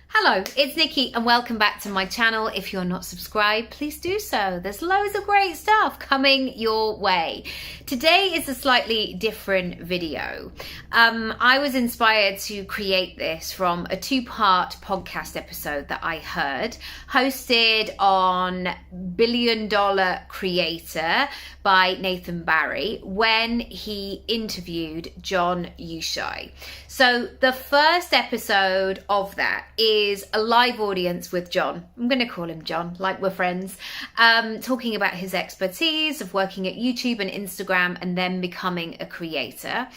Hello, it's Nikki and welcome back to my channel. If you're not subscribed, please do so. There's loads of great stuff coming your way. Today is a slightly different video. I was inspired to create this from a two-part podcast episode that I heard, hosted on Billion Dollar Creator by Nathan Barry when he interviewed John Youshaei. So the first episode of that is a live audience with John. I'm going to call him John, like we're friends, talking about his expertise of working at YouTube and Instagram and then becoming a creator.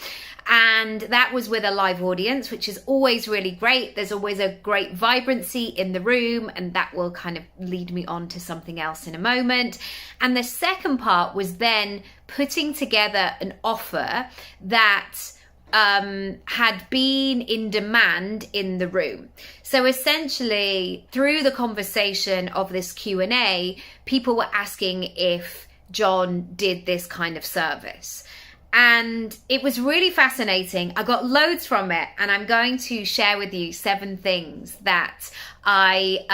And that was with a live audience, which is always really great. There's always a great vibrancy in the room, and that will kind of lead me on to something else in a moment. And the second part was then putting together an offer that had been in demand in the room. So essentially, through the conversation of this Q&A, people were asking if John did this kind of service. And it was really fascinating. I got loads from it, and I'm going to share with you 7 things that I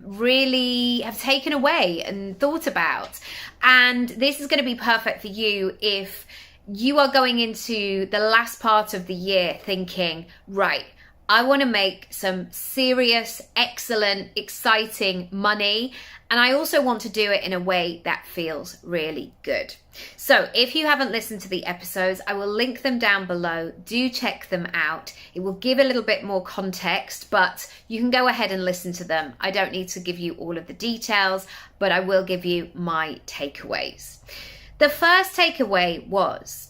really have taken away and thought about. And this is going to be perfect for you if you are going into the last part of the year thinking, right, I want to make some serious, excellent, exciting money. And I also want to do it in a way that feels really good. So if you haven't listened to the episodes, I will link them down below. Do check them out. It will give a little bit more context, but you can go ahead and listen to them. I don't need to give you all of the details, but I will give you my takeaways. The first takeaway was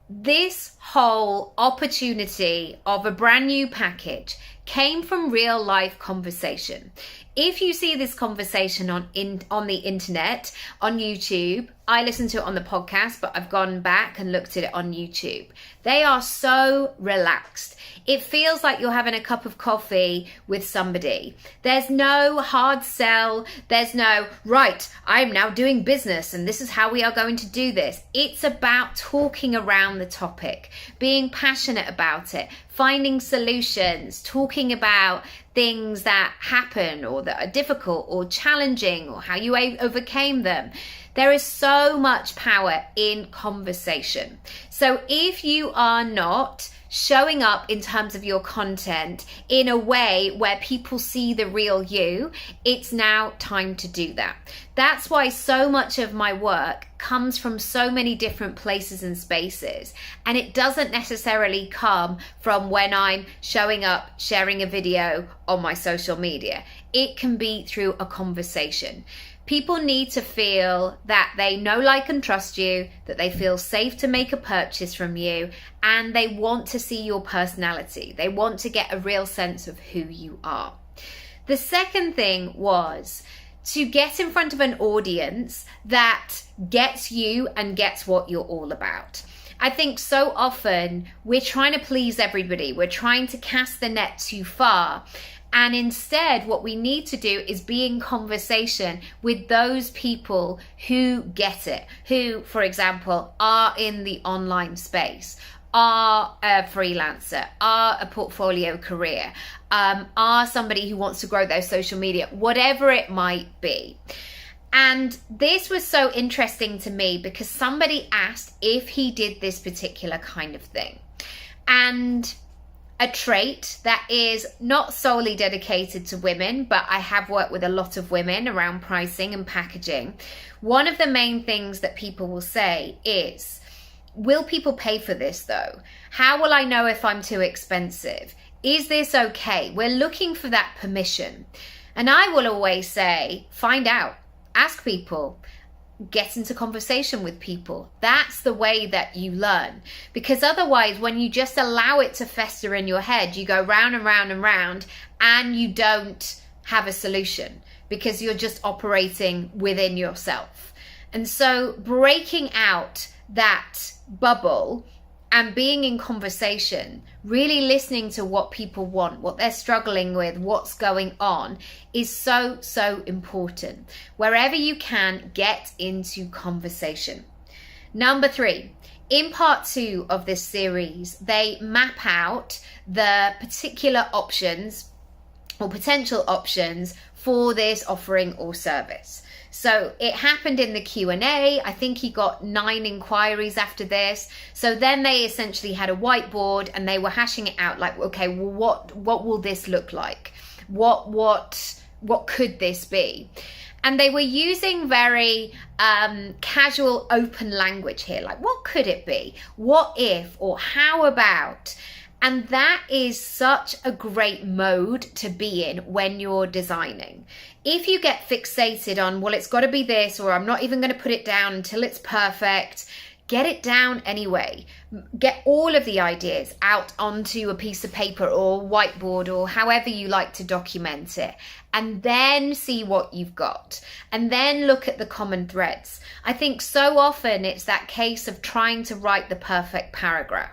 this whole opportunity of a brand new package came from real life conversation. If you see this conversation on the internet, on YouTube, I listened to it on the podcast, but I've gone back and looked at it on YouTube. They are so relaxed. It feels like you're having a cup of coffee with somebody. There's no hard sell. There's no, right, I'm now doing business and this is how we are going to do this. It's about talking around the topic, being passionate about it, finding solutions, talking about things that happen or that are difficult or challenging or how you overcame them. There is so much power in conversation. So if you are not showing up in terms of your content in a way where people see the real you, it's now time to do that. That's why so much of my work comes from so many different places and spaces. And it doesn't necessarily come from when I'm showing up, sharing a video on my social media. It can be through a conversation. People need to feel that they know, like, and trust you, that they feel safe to make a purchase from you, and they want to see your personality. They want to get a real sense of who you are. The second thing was to get in front of an audience that gets you and gets what you're all about. I think so often we're trying to please everybody. We're trying to cast the net too far. And instead, what we need to do is be in conversation with those people who get it, who, for example, are in the online space, are a freelancer, are a portfolio career, are somebody who wants to grow their social media, whatever it might be. And this was so interesting to me because somebody asked if he did this particular kind of thing. And a trait that is not solely dedicated to women, but I have worked with a lot of women around pricing and packaging. One of the main things that people will say is, will people pay for this though? How will I know if I'm too expensive? Is this okay? We're looking for that permission. And I will always say, find out, ask people. Get into conversation with people. That's the way that you learn. Because otherwise, when you just allow it to fester in your head, you go round and round and round and you don't have a solution because you're just operating within yourself. And so breaking out that bubble and being in conversation, really listening to what people want, what they're struggling with, what's going on, is so, so important. Wherever you can, get into conversation. Number 3, in part 2 of this series, they map out the particular options or potential options for this offering or service. So it happened in the Q&A. I think he got 9 inquiries after this. So then they essentially had a whiteboard and they were hashing it out like, okay, well, what will this look like? What could this be? And they were using very casual, open language here. Like, what could it be? What if, or how about? And that is such a great mode to be in when you're designing. If you get fixated on, well, it's got to be this, or I'm not even going to put it down until it's perfect, get it down anyway. Get all of the ideas out onto a piece of paper or whiteboard or however you like to document it, and then see what you've got, and then look at the common threads. I think so often it's that case of trying to write the perfect paragraph.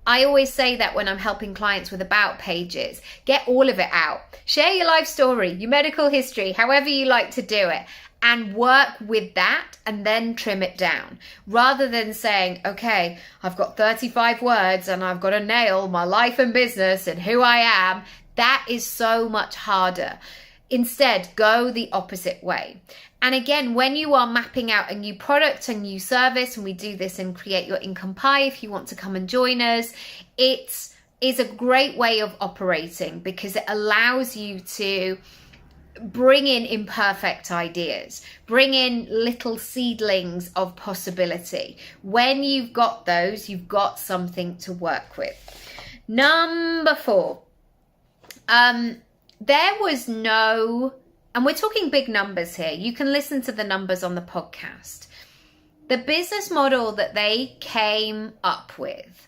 I always say that when I'm helping clients with about pages, get all of it out. Share your life story, your medical history, however you like to do it, and work with that and then trim it down. Rather than saying, okay, I've got 35 words and I've got to nail my life and business and who I am. That is so much harder. Instead, go the opposite way. And again, when you are mapping out a new product, a new service, and we do this in Create Your Income Pie, if you want to come and join us, it is a great way of operating because it allows you to bring in imperfect ideas, bring in little seedlings of possibility. When you've got those, you've got something to work with. Number 4, there was no, and we're talking big numbers here. You can listen to the numbers on the podcast. The business model that they came up with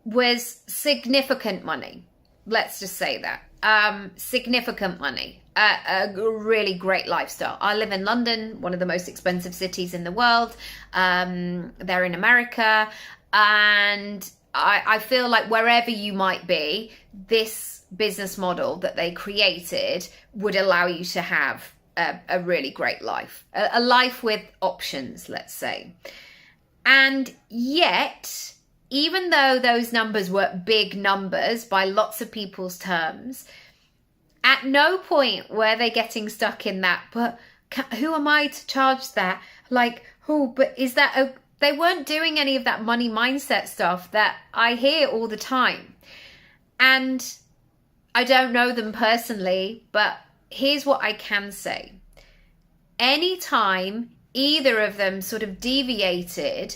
was significant money. Let's just say that. Significant money. A really great lifestyle. I live in London, one of the most expensive cities in the world. They're in America. And I feel like wherever you might be, this business model that they created would allow you to have a really great life, a life with options, let's say. And yet, even though those numbers were big numbers by lots of people's terms, at no point were they getting stuck in that, but who am I to charge that? Like, oh, but is that they weren't doing any of that money mindset stuff that I hear all the time. And I don't know them personally, but here's what I can say. Anytime either of them sort of deviated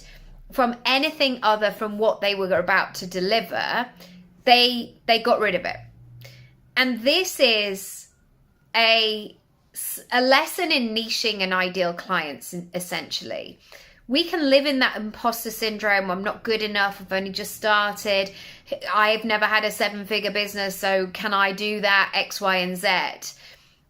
from anything other from what they were about to deliver, they got rid of it. And this is a lesson in niching and ideal clients, essentially. We can live in that imposter syndrome. I'm not good enough. I've only just started. I've never had a 7-figure business, so can I do that? X, Y, and Z.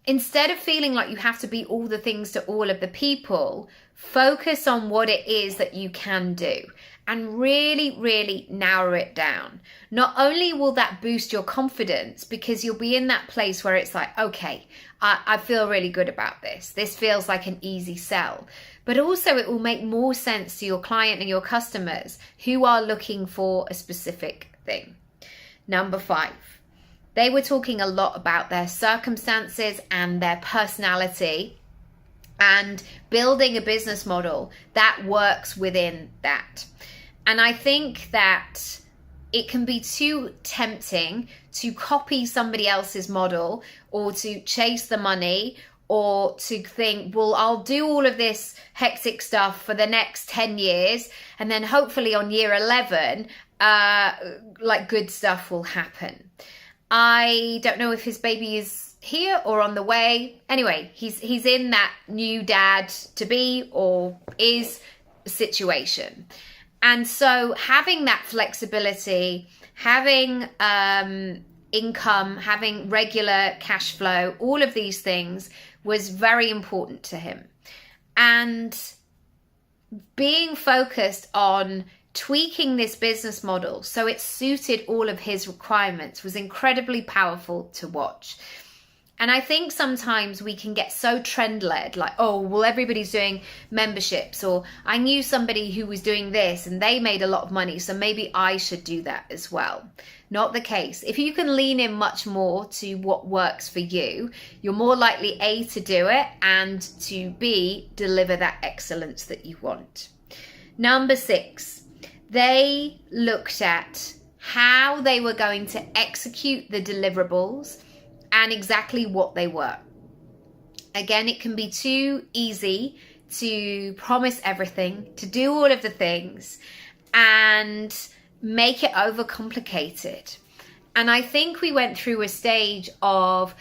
Instead of feeling like you have to be all the things to all of the people, focus on what it is that you can do and really, really narrow it down. Not only will that boost your confidence because you'll be in that place where it's like, okay, I feel really good about this. This feels like an easy sell. But also it will make more sense to your client and your customers who are looking for a specific thing. Number 5, they were talking a lot about their circumstances and their personality and building a business model that works within that. And I think that it can be too tempting to copy somebody else's model or to chase the money or to think, well, I'll do all of this hectic stuff for the next 10 years. And then hopefully on year 11, like good stuff will happen. I don't know if his baby is here or on the way. Anyway, he's in that new dad to be or is situation. And so having that flexibility, having income, having regular cash flow, all of these things was very important to him. And being focused on tweaking this business model so it suited all of his requirements was incredibly powerful to watch. And I think sometimes we can get so trend led, like, oh, well, everybody's doing memberships, or I knew somebody who was doing this and they made a lot of money, so maybe I should do that as well. Not the case. If you can lean in much more to what works for you, you're more likely A, to do it, and to B, deliver that excellence that you want. Number 6, they looked at how they were going to execute the deliverables and exactly what they were. Again, it can be too easy to promise everything, to do all of the things, and make it overcomplicated. And I think we went through a stage of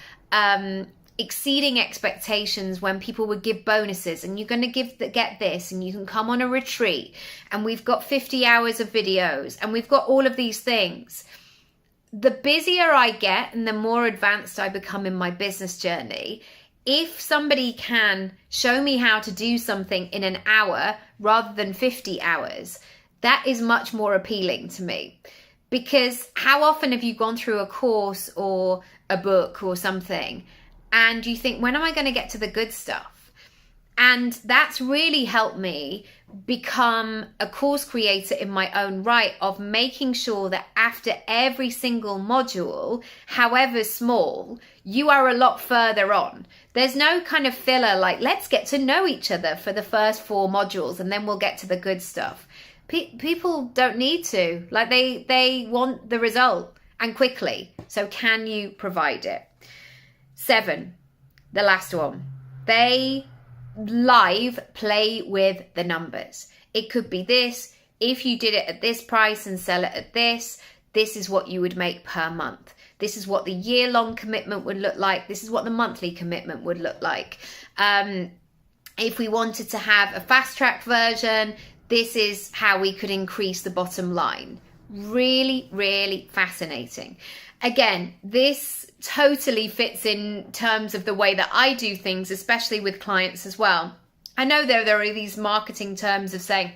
exceeding expectations when people would give bonuses, and you're going to get this, and you can come on a retreat, and we've got 50 hours of videos, and we've got all of these things. The busier I get and the more advanced I become in my business journey, if somebody can show me how to do something in an hour rather than 50 hours, that is much more appealing to me. Because how often have you gone through a course or a book or something and you think, when am I going to get to the good stuff? And that's really helped me become a course creator in my own right, of making sure that after every single module, however small, you are a lot further on. There's no kind of filler like, let's get to know each other for the first 4 modules and then we'll get to the good stuff. People don't need to. Like, they want the result, and quickly. So can you provide it? 7, the last one. They live play with the numbers. It could be this: if you did it at this price and sell it at this is what you would make per month. This is what the year-long commitment would look like. This is what the monthly commitment would look like. If we wanted to have a fast track version, this is how we could increase the bottom line. Really, really fascinating. Again, this totally fits in terms of the way that I do things, especially with clients as well. I know there are these marketing terms of saying,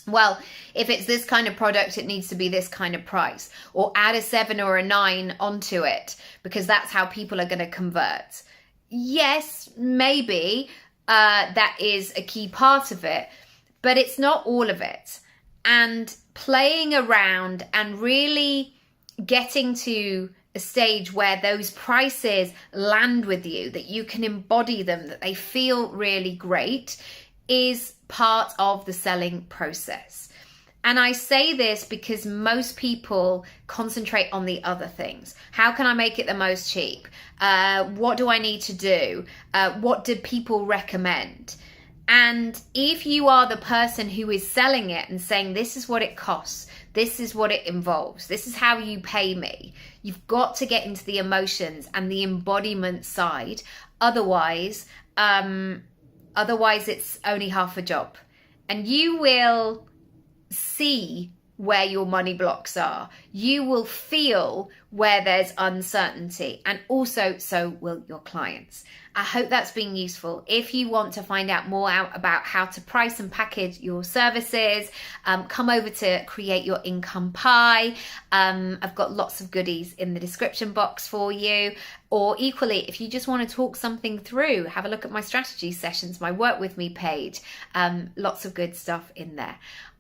well, if it's this kind of product, it needs to be this kind of price, or add a 7 or a 9 onto it, because that's how people are going to convert. Yes, maybe that is a key part of it, but it's not all of it. And playing around and really getting to a stage where those prices land with you, that you can embody them, that they feel really great, is part of the selling process. And I say this because most people concentrate on the other things. How can I make it the most cheap? What do I need to do? What do people recommend? And if you are the person who is selling it and saying, this is what it costs, this is what it involves, this is how you pay me, you've got to get into the emotions and the embodiment side. Otherwise it's only half a job. And you will see where your money blocks are. You will feel where there's uncertainty, and also so will your clients. I hope that's been useful. If you want to find out more about how to price and package your services, come over to Create Your Income Pie. I've got lots of goodies in the description box for you. Or equally, if you just want to talk something through, have a look at my strategy sessions, my Work With Me page. Lots of good stuff in there.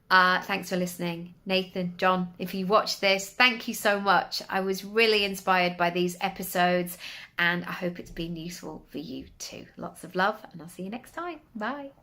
Thanks for listening. Nathan, John, if you watch this, thank you so much. I was really inspired by these episodes, and I hope it's been useful for you too. Lots of love, and I'll see you next time. Bye.